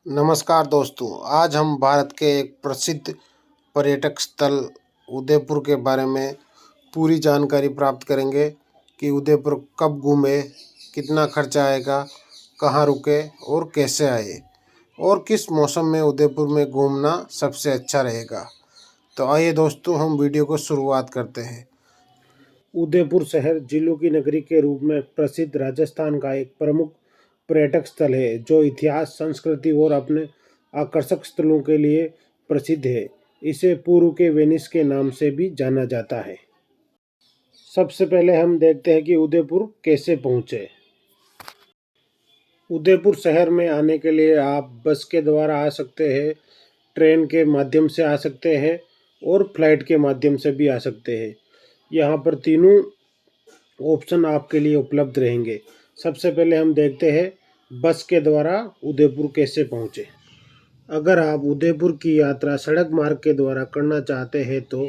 नमस्कार दोस्तों, आज हम भारत के एक प्रसिद्ध पर्यटक स्थल उदयपुर के बारे में पूरी जानकारी प्राप्त करेंगे कि उदयपुर कब घूमे, कितना खर्चा आएगा, कहाँ रुके और कैसे आए और किस मौसम में उदयपुर में घूमना सबसे अच्छा रहेगा। तो आइए दोस्तों, हम वीडियो को शुरुआत करते हैं। उदयपुर शहर जिलों की नगरी के रूप में प्रसिद्ध राजस्थान का एक प्रमुख पर्यटक स्थल है जो इतिहास, संस्कृति और अपने आकर्षक स्थलों के लिए प्रसिद्ध है। इसे पूर्व के वेनिस के नाम से भी जाना जाता है। सबसे पहले हम देखते हैं कि उदयपुर कैसे पहुँचे। उदयपुर शहर में आने के लिए आप बस के द्वारा आ सकते हैं, ट्रेन के माध्यम से आ सकते हैं और फ्लाइट के माध्यम से भी आ सकते हैं। यहाँ पर तीनों ऑप्शन आपके लिए उपलब्ध रहेंगे। सबसे पहले हम देखते हैं बस के द्वारा उदयपुर कैसे पहुँचे। अगर आप उदयपुर की यात्रा सड़क मार्ग के द्वारा करना चाहते हैं तो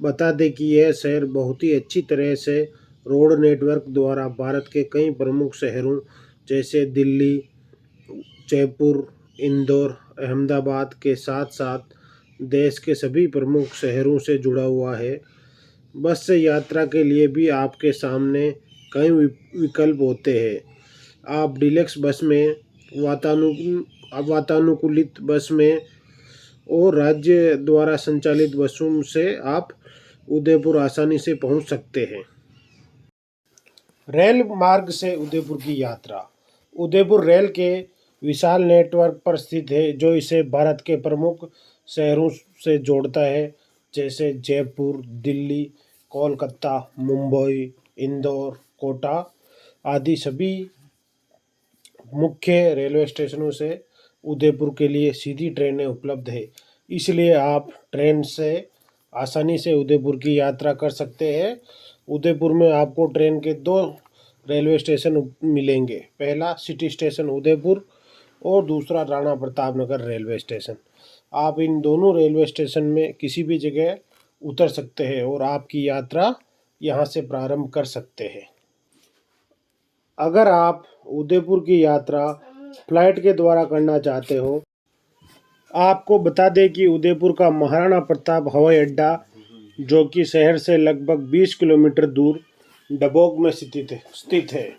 बता दें कि यह शहर बहुत ही अच्छी तरह से रोड नेटवर्क द्वारा भारत के कई प्रमुख शहरों जैसे दिल्ली, जयपुर, इंदौर, अहमदाबाद के साथ साथ देश के सभी प्रमुख शहरों से जुड़ा हुआ है। बस से यात्रा के लिए भी आपके सामने कई विकल्प होते हैं। आप डिलक्स बस में, वातानुकूलित बस में और राज्य द्वारा संचालित बसों से आप उदयपुर आसानी से पहुंच सकते हैं। रेल मार्ग से उदयपुर की यात्रा। उदयपुर रेल के विशाल नेटवर्क पर स्थित है जो इसे भारत के प्रमुख शहरों से जोड़ता है जैसे जयपुर, दिल्ली, कोलकाता, मुंबई, इंदौर, कोटा आदि सभी मुख्य रेलवे स्टेशनों से उदयपुर के लिए सीधी ट्रेनें उपलब्ध है। इसलिए आप ट्रेन से आसानी से उदयपुर की यात्रा कर सकते हैं। उदयपुर में आपको ट्रेन के दो रेलवे स्टेशन मिलेंगे, पहला सिटी स्टेशन उदयपुर और दूसरा राणा प्रताप नगर रेलवे स्टेशन। आप इन दोनों रेलवे स्टेशन में किसी भी जगह उतर सकते हैं और आपकी यात्रा यहाँ से प्रारंभ कर सकते हैं। अगर आप उदयपुर की यात्रा फ्लाइट के द्वारा करना चाहते हो, आपको बता दें कि उदयपुर का महाराणा प्रताप हवाई अड्डा जो कि शहर से लगभग 20 किलोमीटर दूर डबोक में स्थित है।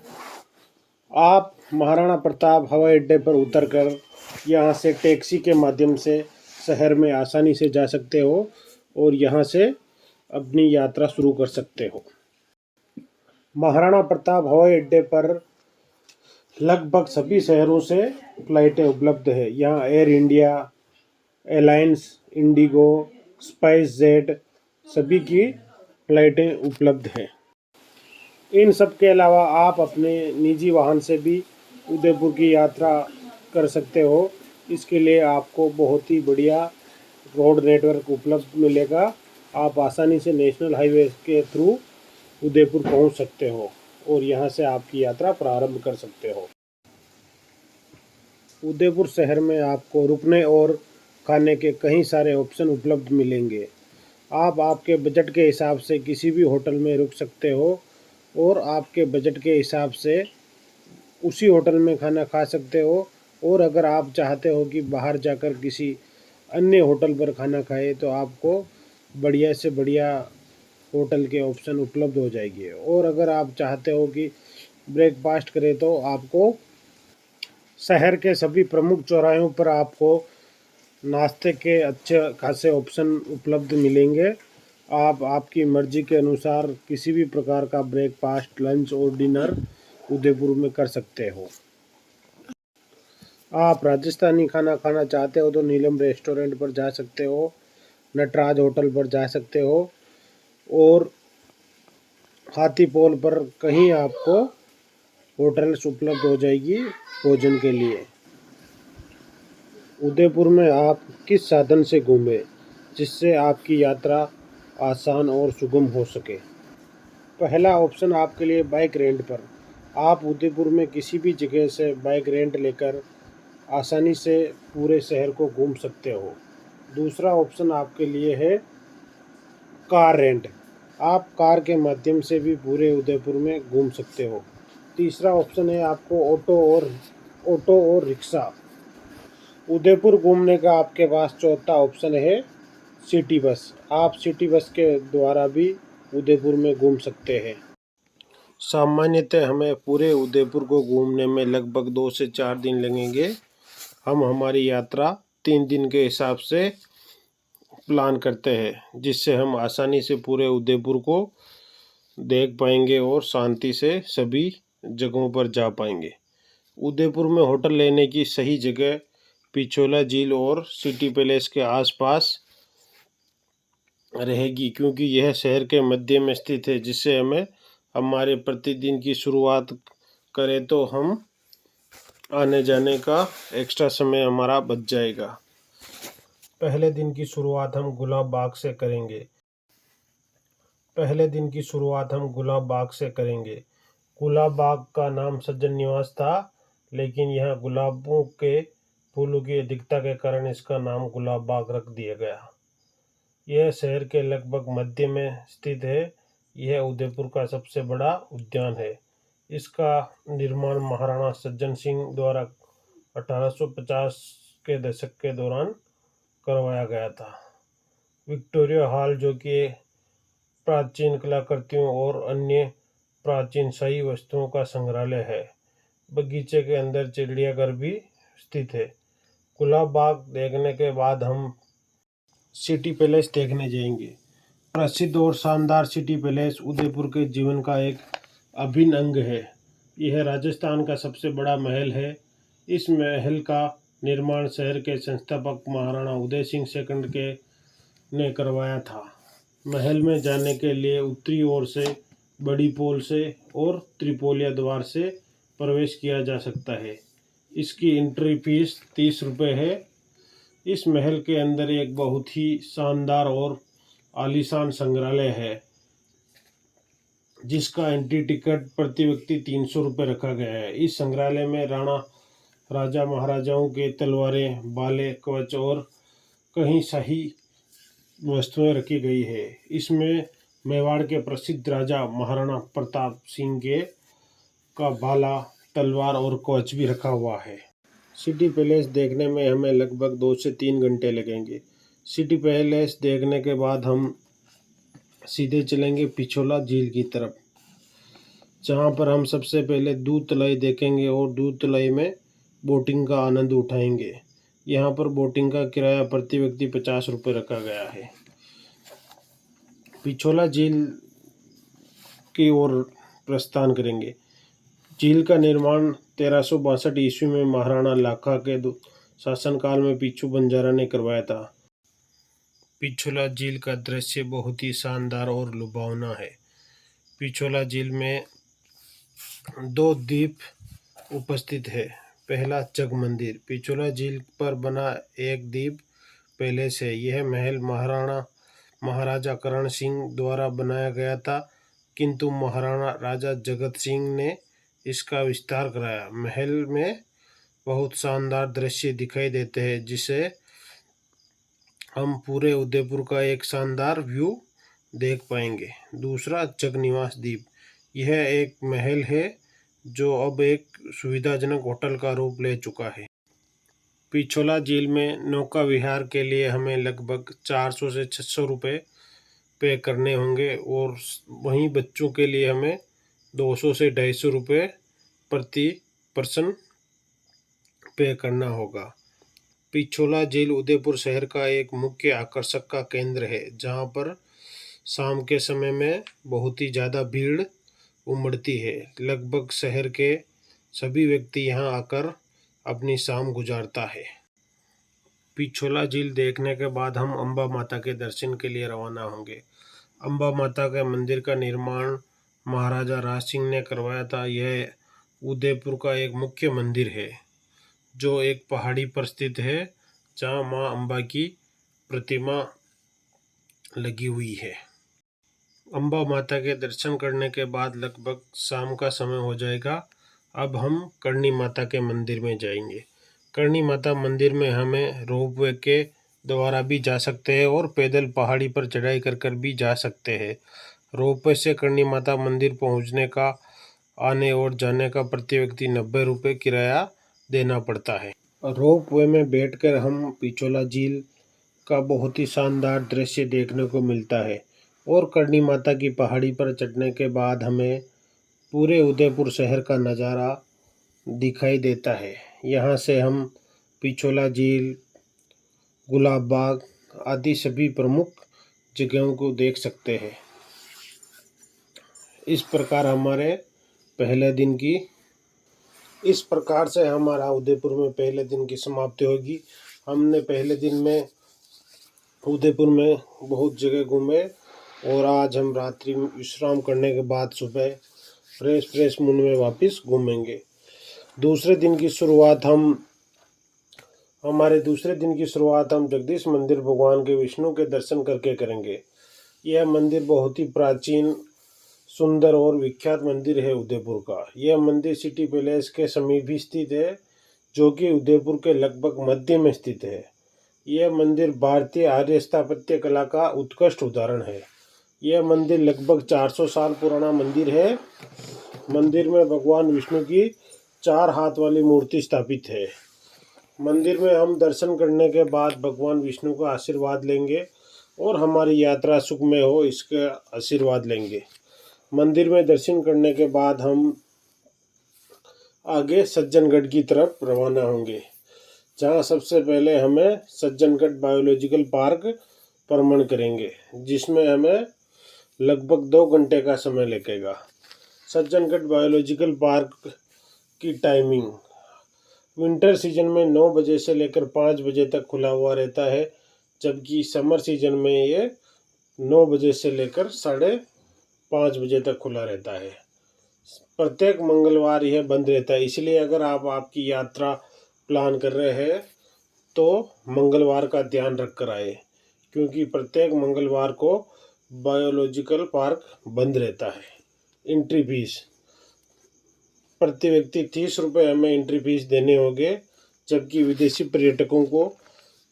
आप महाराणा प्रताप हवाई अड्डे पर उतरकर यहाँ से टैक्सी के माध्यम से शहर में आसानी से जा सकते हो और यहाँ से अपनी यात्रा शुरू कर सकते हो। महाराणा प्रताप हवाई अड्डे पर लगभग सभी शहरों से फ्लाइटें उपलब्ध है। यहाँ air India, alliance, IndiGo, SpiceJet सभी की फ्लाइटें उपलब्ध हैं। इन सब के अलावा आप अपने निजी वाहन से भी उदयपुर की यात्रा कर सकते हो। इसके लिए आपको बहुत ही बढ़िया रोड नेटवर्क उपलब्ध मिलेगा। आप आसानी से नेशनल हाईवे के थ्रू उदयपुर पहुंच सकते हो और यहां से आपकी यात्रा प्रारंभ कर सकते हो। उदयपुर शहर में आपको रुकने और खाने के कई सारे ऑप्शन उपलब्ध मिलेंगे। आप आपके बजट के हिसाब से किसी भी होटल में रुक सकते हो और आपके बजट के हिसाब से उसी होटल में खाना खा सकते हो। और अगर आप चाहते हो कि बाहर जाकर किसी अन्य होटल पर खाना खाए तो आपको बढ़िया से बढ़िया होटल के ऑप्शन उपलब्ध हो जाएंगे। और अगर आप चाहते हो कि ब्रेकफास्ट करें तो आपको शहर के सभी प्रमुख चौराहों पर आपको नाश्ते के अच्छे खासे ऑप्शन उपलब्ध मिलेंगे। आप आपकी मर्जी के अनुसार किसी भी प्रकार का ब्रेकफास्ट, लंच और डिनर उदयपुर में कर सकते हो। आप राजस्थानी खाना खाना चाहते हो तो नीलम रेस्टोरेंट पर जा सकते हो, नटराज होटल पर जा सकते हो और हाथीपोल पर कहीं आपको होटल्स उपलब्ध हो जाएगी भोजन के लिए। उदयपुर में आप किस साधन से घूमें जिससे आपकी यात्रा आसान और सुगम हो सके। पहला ऑप्शन आपके लिए बाइक रेंट पर। आप उदयपुर में किसी भी जगह से बाइक रेंट लेकर आसानी से पूरे शहर को घूम सकते हो। दूसरा ऑप्शन आपके लिए है कार रेंट। आप कार के माध्यम से भी पूरे उदयपुर में घूम सकते हो। तीसरा ऑप्शन है आपको ऑटो और रिक्शा। उदयपुर घूमने का आपके पास चौथा ऑप्शन है सिटी बस। आप सिटी बस के द्वारा भी उदयपुर में घूम सकते हैं। सामान्यतः हमें पूरे उदयपुर को घूमने में लगभग 2 से 4 दिन लगेंगे। हम हमारी यात्रा 3 दिन के हिसाब से प्लान करते हैं, जिससे हम आसानी से पूरे उदयपुर को देख पाएंगे और शांति से सभी जगहों पर जा पाएंगे। उदयपुर में होटल लेने की सही जगह पिछोला झील और सिटी पैलेस के आसपास रहेगी, क्योंकि यह शहर के मध्य में स्थित है, जिससे हमें हमारे प्रतिदिन की शुरुआत करें तो हम आने जाने का एक्स्ट्रा समय हमारा बच जाएगा। पहले दिन की शुरुआत हम गुलाब बाग से करेंगे। गुलाब बाग का नाम सज्जन निवास था, लेकिन यह गुलाबों के फूलों की अधिकता के कारण इसका नाम गुलाब बाग रख दिया गया। यह शहर के लगभग मध्य में स्थित है। यह उदयपुर का सबसे बड़ा उद्यान है। इसका निर्माण महाराणा सज्जन सिंह द्वारा 1850 के दशक के दौरान करवाया गया था। विक्टोरिया हॉल, जो कि प्राचीन कलाकृतियों और अन्य प्राचीन शाही वस्तुओं का संग्रहालय है। बगीचे के अंदर चिड़ियाघर भी स्थित है। गुलाब बाग देखने के बाद हम सिटी पैलेस देखने जाएंगे। प्रसिद्ध और शानदार सिटी पैलेस उदयपुर के जीवन का एक अभिन्न अंग है। यह राजस्थान का सबसे बड़ा महल है। इस महल का निर्माण शहर के संस्थापक महाराणा उदय सिंह सेकंड के ने करवाया था। महल में जाने के लिए उत्तरी ओर से बड़ी पोल से और त्रिपोलिया द्वार से प्रवेश किया जा सकता है। इसकी एंट्री फीस 30 रुपये है। इस महल के अंदर एक बहुत ही शानदार और आलीशान संग्रहालय है, जिसका एंट्री टिकट प्रति व्यक्ति 300 रुपये रखा गया है। इस संग्रहालय में राजा महाराजाओं के तलवारें, भाले, कवच और कई शाही वस्तुएं रखी गई है। इसमें मेवाड़ के प्रसिद्ध राजा महाराणा प्रताप सिंह का भाला, तलवार और कवच भी रखा हुआ है। सिटी पैलेस देखने में हमें लगभग 2 से 3 घंटे लगेंगे। सिटी पैलेस देखने के बाद हम सीधे चलेंगे पिछोला झील की तरफ, जहाँ पर हम सबसे पहले दूध तलाई देखेंगे और दूध तलाई में बोटिंग का आनंद उठाएंगे। यहाँ पर बोटिंग का किराया प्रति व्यक्ति 50 रुपये रखा गया है। पिछोला झील की ओर प्रस्थान करेंगे। झील का निर्माण 1362 ईस्वी में महाराणा लाखा के शासनकाल में पीछू बंजारा ने करवाया था। पिछोला झील का दृश्य बहुत ही शानदार और लुभावना है। पिछोला झील में 2 द्वीप उपस्थित है। पहला जग मंदिर पिछोला झील पर बना एक द्वीप पैलेस है। यह महल महाराजा करण सिंह द्वारा बनाया गया था, किंतु महाराणा राजा जगत सिंह ने इसका विस्तार कराया। महल में बहुत शानदार दृश्य दिखाई देते हैं, जिसे हम पूरे उदयपुर का एक शानदार व्यू देख पाएंगे। दूसरा जग निवास द्वीप, यह एक महल है जो अब एक सुविधाजनक होटल का रूप ले चुका है। पिछोला झील में नौका विहार के लिए हमें लगभग 400 से 600 रुपये पे करने होंगे, और वहीं बच्चों के लिए हमें 200 से 250 रुपये प्रति पर्सन पे करना होगा। पिछोला झील उदयपुर शहर का एक मुख्य आकर्षक का केंद्र है, जहां पर शाम के समय में बहुत ही ज़्यादा भीड़ उमड़ती है। लगभग शहर के सभी व्यक्ति यहां आकर अपनी शाम गुजारता है। पिछोला झील देखने के बाद हम अम्बा माता के दर्शन के लिए रवाना होंगे। अम्बा माता के मंदिर का निर्माण महाराजा राज सिंह ने करवाया था। यह उदयपुर का एक मुख्य मंदिर है, जो एक पहाड़ी पर स्थित है, जहाँ माँ अम्बा की प्रतिमा लगी हुई है। अम्बा माता के दर्शन करने के बाद लगभग शाम का समय हो जाएगा। अब हम करणी माता के मंदिर में जाएंगे। करणी माता मंदिर में हमें रोपवे के द्वारा भी जा सकते हैं और पैदल पहाड़ी पर चढ़ाई कर कर भी जा सकते हैं। रोपवे से करणी माता मंदिर पहुंचने का, आने और जाने का प्रति व्यक्ति 90 रुपये किराया देना पड़ता है। रोपवे में बैठकर हम पिछोला झील का बहुत ही शानदार दृश्य देखने को मिलता है और करणी माता की पहाड़ी पर चढ़ने के बाद हमें पूरे उदयपुर शहर का नज़ारा दिखाई देता है। यहाँ से हम पिछोला झील, गुलाब बाग आदि सभी प्रमुख जगहों को देख सकते हैं। इस प्रकार से हमारा उदयपुर में पहले दिन की समाप्ति होगी। हमने पहले दिन में उदयपुर में बहुत जगह घूमे और आज हम रात्रि में विश्राम करने के बाद सुबह फ्रेश मूड में वापस घूमेंगे। दूसरे दिन की शुरुआत हम जगदीश मंदिर भगवान के विष्णु के दर्शन करके करेंगे। यह मंदिर बहुत ही प्राचीन, सुंदर और विख्यात मंदिर है उदयपुर का। यह मंदिर सिटी पैलेस के समीप ही स्थित है, जो कि उदयपुर के लगभग मध्य में स्थित है। यह मंदिर भारतीय आर्य स्थापत्य कला का उत्कृष्ट उदाहरण है। यह मंदिर लगभग 400 साल पुराना मंदिर है। मंदिर में भगवान विष्णु की 4 हाथ वाली मूर्ति स्थापित है। मंदिर में हम दर्शन करने के बाद भगवान विष्णु का आशीर्वाद लेंगे और हमारी यात्रा सुखमय हो इसका आशीर्वाद लेंगे। मंदिर में दर्शन करने के बाद हम आगे सज्जनगढ़ की तरफ रवाना होंगे, जहां सबसे पहले हमें सज्जनगढ़ बायोलॉजिकल पार्क भ्रमण करेंगे, जिसमें हमें लगभग 2 घंटे का समय लगेगा। सज्जनगढ़ बायोलॉजिकल पार्क की टाइमिंग विंटर सीजन में 9 बजे से लेकर 5 बजे तक खुला हुआ रहता है, जबकि समर सीजन में ये 9 बजे से लेकर 5:30 बजे तक खुला रहता है। प्रत्येक मंगलवार यह बंद रहता है, इसलिए अगर आप आपकी यात्रा प्लान कर रहे हैं तो मंगलवार का ध्यान रख कर आए, क्योंकि प्रत्येक मंगलवार को बायोलॉजिकल पार्क बंद रहता है। एंट्री फीस प्रति व्यक्ति 30 रुपये हमें एंट्री फीस देने होंगे, जबकि विदेशी पर्यटकों को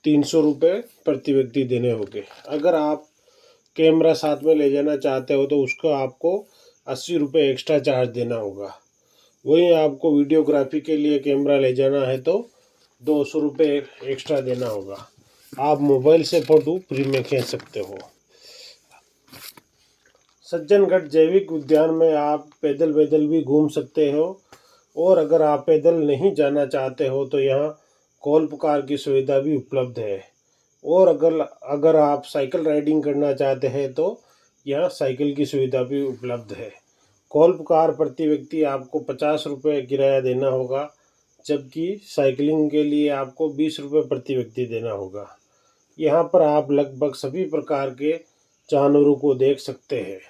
300 रुपये प्रति व्यक्ति देने होंगे। अगर आप कैमरा साथ में ले जाना चाहते हो तो उसको आपको 80 रुपये एक्स्ट्रा चार्ज देना होगा। वहीं आपको वीडियोग्राफी के लिए कैमरा ले जाना है तो 200 रुपये एक्स्ट्रा देना होगा। आप मोबाइल से फ़ोटो फ्री में खींच सकते हो। सज्जनगढ़ जैविक उद्यान में आप पैदल भी घूम सकते हो, और अगर आप पैदल नहीं जाना चाहते हो तो यहाँ कॉल्प कार की सुविधा भी उपलब्ध है, और अगर आप साइकिल राइडिंग करना चाहते हैं तो यहाँ साइकिल की सुविधा भी उपलब्ध है। कॉल्प कार प्रति व्यक्ति आपको 50 रुपये किराया देना होगा, जबकि साइकिलिंग के लिए आपको 20 रुपये प्रति व्यक्ति देना होगा। यहाँ पर आप लगभग सभी प्रकार के जानवरों को देख सकते हैं।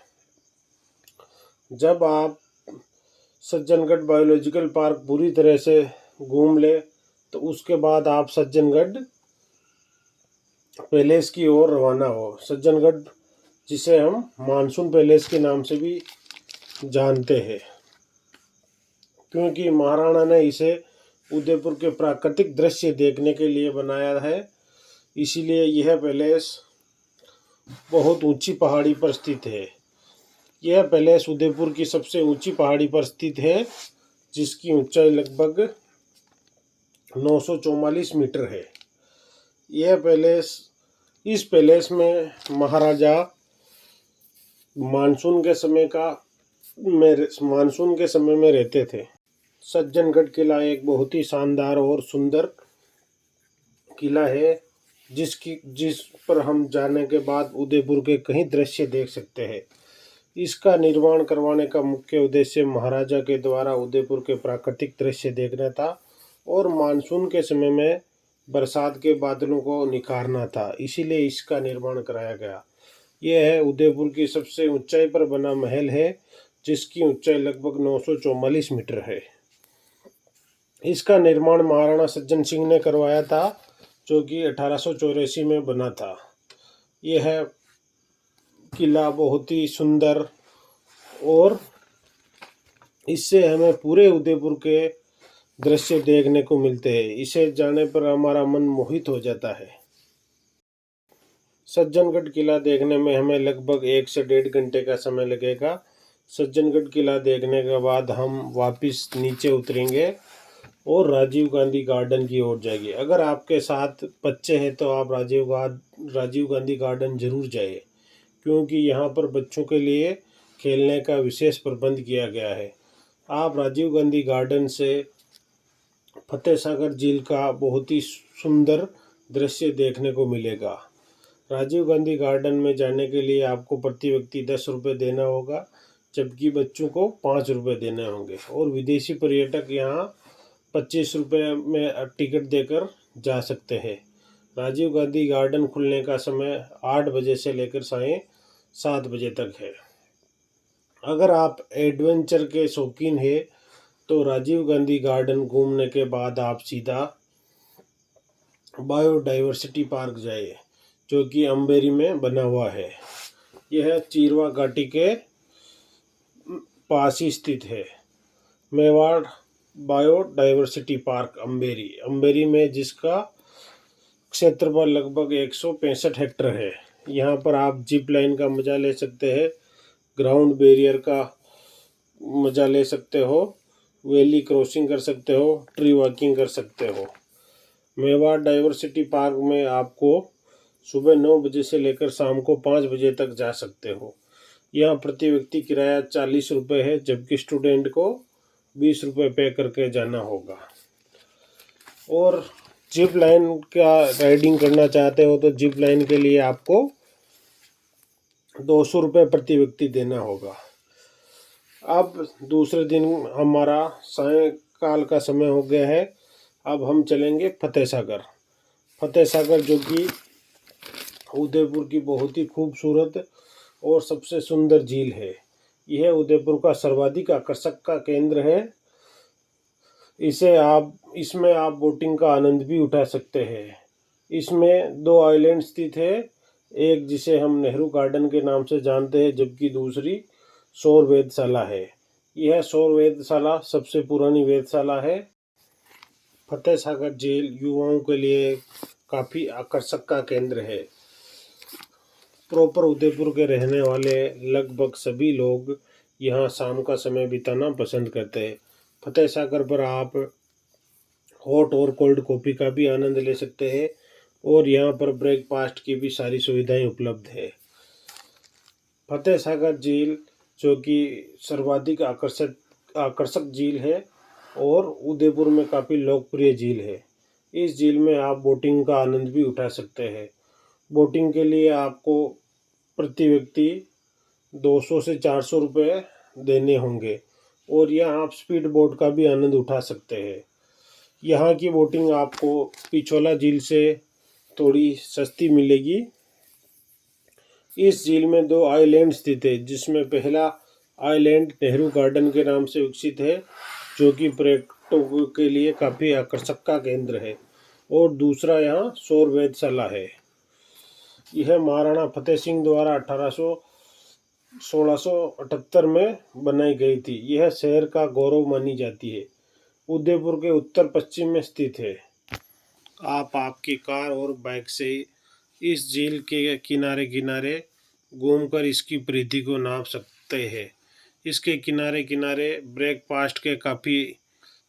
जब आप सज्जनगढ़ बायोलॉजिकल पार्क पूरी तरह से घूम ले तो उसके बाद आप सज्जनगढ़ पैलेस की ओर रवाना हो। सज्जनगढ़, जिसे हम मानसून पैलेस के नाम से भी जानते हैं, क्योंकि महाराणा ने इसे उदयपुर के प्राकृतिक दृश्य देखने के लिए बनाया है, इसीलिए यह पैलेस बहुत ऊंची पहाड़ी पर स्थित है। यह पैलेस उदयपुर की सबसे ऊंची पहाड़ी पर स्थित है, जिसकी ऊंचाई लगभग 944 मीटर है। इस पैलेस में महाराजा मानसून के समय में रहते थे। सज्जनगढ़ किला एक बहुत ही शानदार और सुंदर किला है, जिस पर हम जाने के बाद उदयपुर के कई दृश्य देख सकते हैं। इसका निर्माण करवाने का मुख्य उद्देश्य महाराजा के द्वारा उदयपुर के प्राकृतिक दृश्य देखना था और मानसून के समय में बरसात के बादलों को निखारना था, इसीलिए इसका निर्माण कराया गया। यह है उदयपुर की सबसे ऊंचाई पर बना महल है, जिसकी ऊंचाई लगभग 944 मीटर है। इसका निर्माण महाराणा सज्जन सिंह ने करवाया था, जो कि 1884 में बना था। यह किला बहुत ही सुंदर, और इससे हमें पूरे उदयपुर के दृश्य देखने को मिलते हैं। इसे जाने पर हमारा मन मोहित हो जाता है। सज्जनगढ़ किला देखने में हमें लगभग 1 से 1.5 घंटे का समय लगेगा। सज्जनगढ़ किला देखने के बाद हम वापस नीचे उतरेंगे और राजीव गांधी गार्डन की ओर जाइए। अगर आपके साथ बच्चे हैं तो आप राजीव गांधी गार्डन जरूर जाइए, क्योंकि यहाँ पर बच्चों के लिए खेलने का विशेष प्रबंध किया गया है। आप राजीव गांधी गार्डन से फतेह सागर झील का बहुत ही सुंदर दृश्य देखने को मिलेगा। राजीव गांधी गार्डन में जाने के लिए आपको प्रति व्यक्ति 10 रुपये देना होगा, जबकि बच्चों को 5 रुपये देने होंगे। और विदेशी पर्यटक यहाँ 25 रुपये में टिकट देकर जा सकते हैं। राजीव गांधी गार्डन खुलने का समय 8 बजे से लेकर साढ़े 7 बजे तक है। अगर आप एडवेंचर के शौकीन हैं तो राजीव गांधी गार्डन घूमने के बाद आप सीधा बायोडाइवर्सिटी पार्क जाइए, जो कि अम्बेरी में बना हुआ है। यह चीरवा घाटी के पास ही स्थित है। मेवाड़ बायोडाइवर्सिटी पार्क अम्बेरी में, जिसका क्षेत्रफल लगभग 165 हेक्टेयर है। यहाँ पर आप जिप लाइन का मजा ले सकते हैं, ग्राउंड बैरियर का मजा ले सकते हो, वैली क्रॉसिंग कर सकते हो, ट्री वॉकिंग कर सकते हो। मेवाड़ डाइवर्सिटी पार्क में आपको सुबह 9 बजे से लेकर शाम को 5 बजे तक जा सकते हो। यहाँ प्रति व्यक्ति किराया 40 रुपये है, जबकि स्टूडेंट को 20 रुपये पे करके जाना होगा। और जिप लाइन का राइडिंग करना चाहते हो तो जिप लाइन के लिए आपको 200 रुपये प्रति व्यक्ति देना होगा। अब दूसरे दिन हमारा सायंकाल का समय हो गया है। अब हम चलेंगे फतेह सागर, जो कि उदयपुर की बहुत ही खूबसूरत और सबसे सुंदर झील है। यह उदयपुर का सर्वाधिक आकर्षक का केंद्र है। इसमें आप बोटिंग का आनंद भी उठा सकते हैं। इसमें 2 आइलैंड स्थित है, एक जिसे हम नेहरू गार्डन के नाम से जानते हैं, जबकि दूसरी सौर वेधशाला है। यह सौर वेधशाला सबसे पुरानी वेधशाला है। फतेह सागर झील युवाओं के लिए काफ़ी आकर्षक का केंद्र है। प्रॉपर उदयपुर के रहने वाले लगभग सभी लोग यहाँ शाम का समय बिताना पसंद करते हैं। फतेह सागर पर आप हॉट और कोल्ड कॉफ़ी का भी आनंद ले सकते हैं, और यहाँ पर ब्रेकफास्ट की भी सारी सुविधाएं उपलब्ध है। फतेह सागर झील, जो कि सर्वाधिक आकर्षक झील है और उदयपुर में काफ़ी लोकप्रिय झील है। इस झील में आप बोटिंग का आनंद भी उठा सकते हैं। बोटिंग के लिए आपको प्रति व्यक्ति 200 से 400 रुपये देने होंगे, और यहाँ आप स्पीड बोट का भी आनंद उठा सकते हैं। यहाँ की बोटिंग आपको पिछोला झील से थोड़ी सस्ती मिलेगी। इस झील में 2 आइलैंड स्थित है, जिसमें पहला आइलैंड नेहरू गार्डन के नाम से विकसित है, जो कि पर्यटकों के लिए काफ़ी आकर्षक का केंद्र है, और दूसरा यहाँ सौर वेधशाला है। यह महाराणा फतेह सिंह द्वारा 1678 में बनाई गई थी। यह शहर का गौरव मानी जाती है। उदयपुर के उत्तर पश्चिम में स्थित है। आप आपकी कार और बाइक से इस झील के किनारे किनारे घूमकर इसकी परिधि को नाप सकते हैं। इसके किनारे किनारे ब्रेकफास्ट के काफ़ी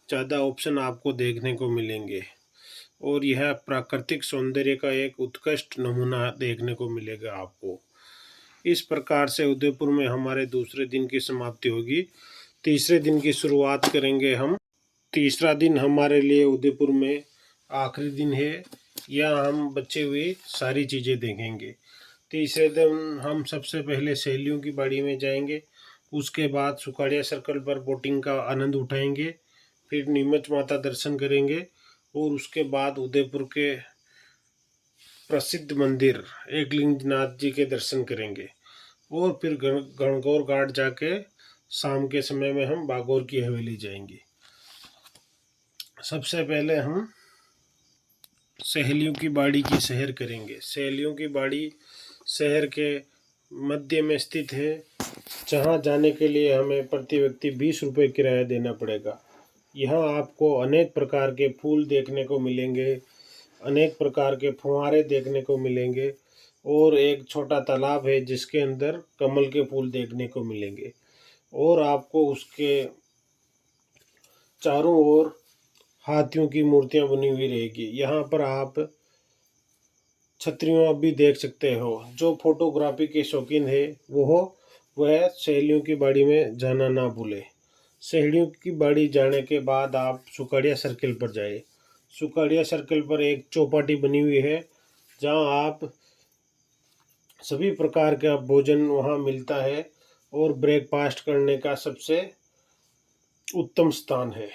ज़्यादा ऑप्शन आपको देखने को मिलेंगे, और यह प्राकृतिक सौंदर्य का एक उत्कृष्ट नमूना देखने को मिलेगा आपको। इस प्रकार से उदयपुर में हमारे दूसरे दिन की समाप्ति होगी। तीसरे दिन की शुरुआत करेंगे हम। तीसरा दिन हमारे लिए उदयपुर में आखिरी दिन है। यहाँ हम बचे हुए सारी चीज़ें देखेंगे। तीसरे दिन हम सबसे पहले सहेलियों की बाड़ी में जाएंगे, उसके बाद सुकाड़िया सर्कल पर बोटिंग का आनंद उठाएंगे, फिर नीमच माता दर्शन करेंगे, और उसके बाद उदयपुर के प्रसिद्ध मंदिर एकलिंगनाथ जी के दर्शन करेंगे, और फिर गणगौर घाट जाके शाम के समय में हम बागौर की हवेली जाएंगे। सबसे पहले हम सहेलियों की बाड़ी की सैर करेंगे। सहेलियों की बाड़ी शहर के मध्य में स्थित है, जहां जाने के लिए हमें प्रति व्यक्ति 20 रुपये किराया देना पड़ेगा। यहाँ आपको अनेक प्रकार के फूल देखने को मिलेंगे, अनेक प्रकार के फुहारे देखने को मिलेंगे, और एक छोटा तालाब है जिसके अंदर कमल के फूल देखने को मिलेंगे, और आपको उसके चारों ओर हाथियों की मूर्तियां बनी हुई रहेगी। यहाँ पर आप छतरियों भी देख सकते हो। जो फोटोग्राफी के शौकीन है वह सहेलियों की बाड़ी में जाना ना भूले। सहेलियों की बाड़ी जाने के बाद आप सुकाड़िया सर्किल पर जाए। सुकाड़िया सर्किल पर एक चौपाटी बनी हुई है जहाँ आप सभी प्रकार का भोजन वहाँ मिलता है और ब्रेकफास्ट करने का सबसे उत्तम स्थान है।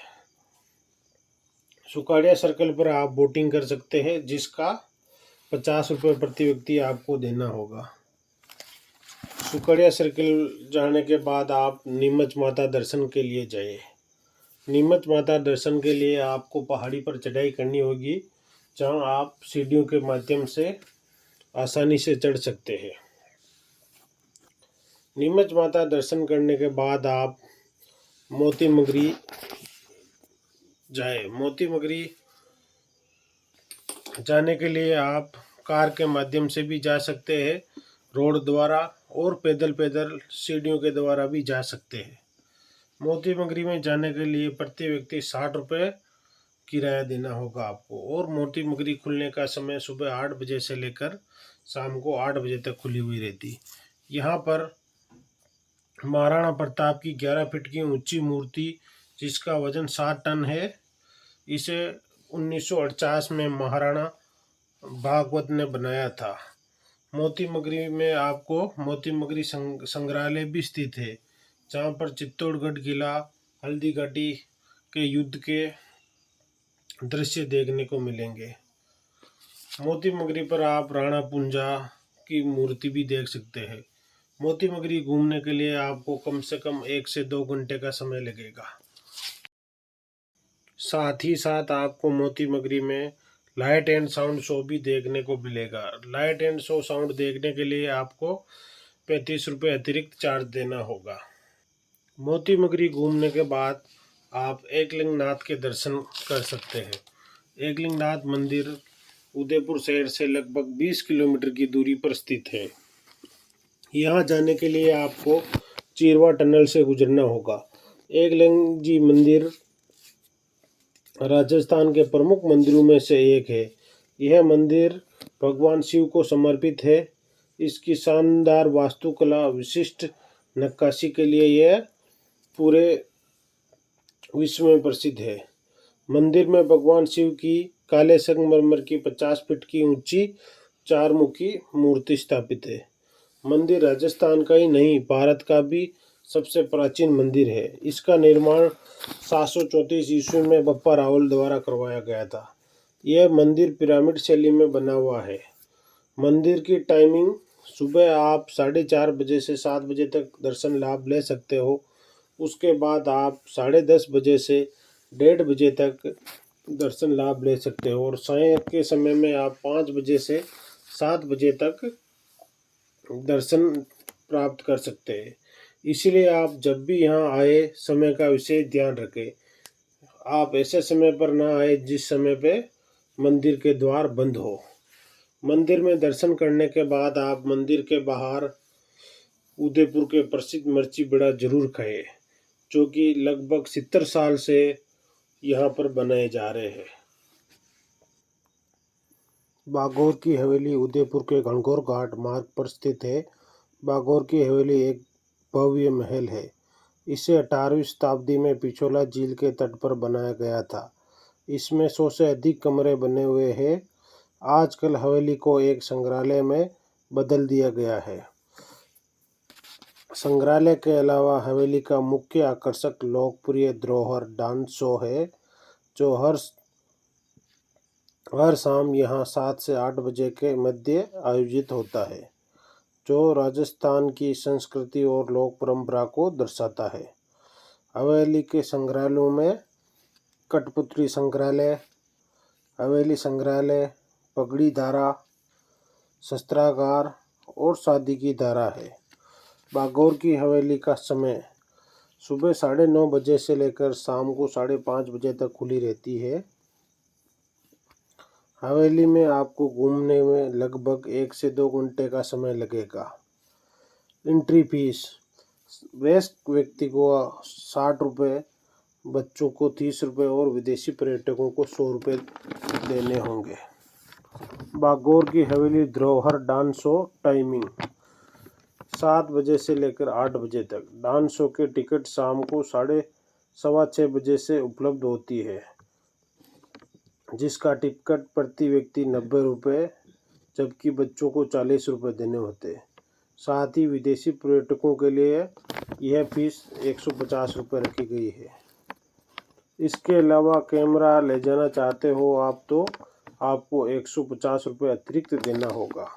सुकाड़िया सर्कल पर आप बोटिंग कर सकते हैं जिसका 50 रुपये प्रति व्यक्ति आपको देना होगा। सुकाड़िया सर्कल जाने के बाद आप नीमच माता दर्शन के लिए जाइए। नीमच माता दर्शन के लिए आपको पहाड़ी पर चढ़ाई करनी होगी जहां आप सीढ़ियों के माध्यम से आसानी से चढ़ सकते हैं। नीमच माता दर्शन करने के बाद आप मोती मगरी जाए। मोती मगरी जाने के लिए आप कार के माध्यम से भी जा सकते हैं, रोड द्वारा, और पैदल पैदल सीढ़ियों के द्वारा भी जा सकते हैं। मोती मगरी में जाने के लिए प्रति व्यक्ति 60 रुपये किराया देना होगा आपको। और मोती मगरी खुलने का समय सुबह 8 बजे से लेकर शाम को 8 बजे तक खुली हुई रहती। यहाँ पर महाराणा प्रताप की 11 फीट की ऊंची मूर्ति जिसका वजन 7 टन है, इसे 1948 में महाराणा भागवत ने बनाया था। मोती मगरी में आपको मोती मगरी संग्रहालय भी स्थित है जहाँ पर चित्तौड़गढ़ किला, हल्दी घाटी के युद्ध के दृश्य देखने को मिलेंगे। मोती मगरी पर आप राणा पुंजा की मूर्ति भी देख सकते हैं। मोती मगरी घूमने के लिए आपको कम से कम 1 से 2 घंटे का समय लगेगा। साथ ही साथ आपको मोती मगरी में लाइट एंड साउंड शो भी देखने को मिलेगा। लाइट एंड शो साउंड देखने के लिए आपको 35 रुपये अतिरिक्त चार्ज देना होगा। मोती मगरी घूमने के बाद आप एकलिंगनाथ के दर्शन कर सकते हैं। एकलिंगनाथ मंदिर उदयपुर शहर से लगभग 20 किलोमीटर की दूरी पर स्थित है। यहाँ जाने के लिए आपको चीरवा टनल से गुजरना होगा। एकलिंग जी मंदिर राजस्थान के प्रमुख मंदिरों में से एक है। यह मंदिर भगवान शिव को समर्पित है। इसकी शानदार वास्तुकला, विशिष्ट नक्काशी के लिए यह पूरे विश्व में प्रसिद्ध है। मंदिर में भगवान शिव की काले संगमरमर की 50 फीट की ऊंची 4 मुखी मूर्ति स्थापित है। मंदिर राजस्थान का ही नहीं, भारत का भी सबसे प्राचीन मंदिर है। इसका निर्माण 734 ईस्वी में बप्पा रावल द्वारा करवाया गया था। यह मंदिर पिरामिड शैली में बना हुआ है। मंदिर की टाइमिंग सुबह आप 4:30 बजे से 7 बजे तक दर्शन लाभ ले सकते हो। उसके बाद आप 10:30 बजे से 1:30 बजे तक दर्शन लाभ ले सकते हो। और साय के समय में आप 5 बजे से 7 बजे तक दर्शन प्राप्त कर सकते हैं। इसीलिए आप जब भी यहाँ आए समय का विशेष ध्यान रखें। आप ऐसे समय पर ना आए जिस समय पे मंदिर के द्वार बंद हो। मंदिर में दर्शन करने के बाद आप मंदिर के बाहर उदयपुर के प्रसिद्ध मिर्ची बड़ा जरूर खाएं, जो कि लगभग 70 साल से यहाँ पर बनाए जा रहे हैं। बागौर की हवेली उदयपुर के घनघोर घाट मार्ग पर स्थित है। बागौर की हवेली एक भव्य महल है। इसे 18वीं शताब्दी में पिछोला झील के तट पर बनाया गया था। इसमें 100 से अधिक कमरे बने हुए हैं। आजकल हवेली को एक संग्रहालय में बदल दिया गया है। संग्रहालय के अलावा हवेली का मुख्य आकर्षक लोकप्रिय धरोहर डांस शो है, जो हर शाम यहाँ 7 से 8 बजे के मध्य आयोजित होता है, जो राजस्थान की संस्कृति और लोक परंपरा को दर्शाता है। हवेली के संग्रहालयों में कठपुतली संग्रहालय, हवेली संग्रहालय, पगड़ी धारा, शस्त्रागार और शादी की धारा है। बागौर की हवेली का समय सुबह 9:30 बजे से लेकर शाम को 5:30 बजे तक खुली रहती है। हवेली में आपको घूमने में लगभग 1 से 2 घंटे का समय लगेगा। एंट्री फीस वयस्क व्यक्ति को 60 रुपये बच्चों को 30 रुपये और विदेशी पर्यटकों को 100 रुपये देने होंगे। बागौर की हवेली धरोहर डांस शो टाइमिंग 7 बजे से लेकर 8 बजे तक। डांस शो के टिकट शाम को 6:15 बजे से उपलब्ध होती है, जिसका टिकट प्रति व्यक्ति 90 रुपये जबकि बच्चों को 40 रुपये देने होते हैं। साथ ही विदेशी पर्यटकों के लिए यह फीस 150 रुपये रखी गई है। इसके अलावा कैमरा ले जाना चाहते हो आप तो आपको 150 रुपये अतिरिक्त देना होगा।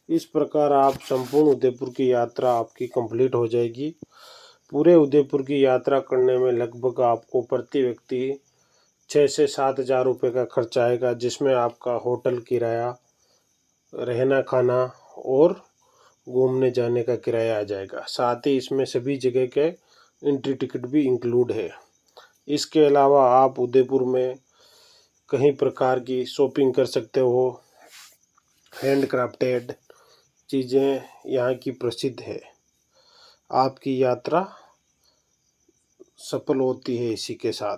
इस प्रकार आप संपूर्ण उदयपुर की यात्रा आपकी कंप्लीट हो जाएगी। पूरे उदयपुर की यात्रा करने में लगभग आपको प्रति व्यक्ति 6 से 7 हज़ार रुपये का खर्च आएगा, जिसमें आपका होटल किराया, रहना खाना और घूमने जाने का किराया आ जाएगा। साथ ही इसमें सभी जगह के एंट्री टिकट भी इंक्लूड है। इसके अलावा आप उदयपुर में कई प्रकार की शॉपिंग कर सकते हो। हैंड क्राफ्टेड चीज़ें यहाँ की प्रसिद्ध है। आपकी यात्रा सफल होती है इसी के साथ।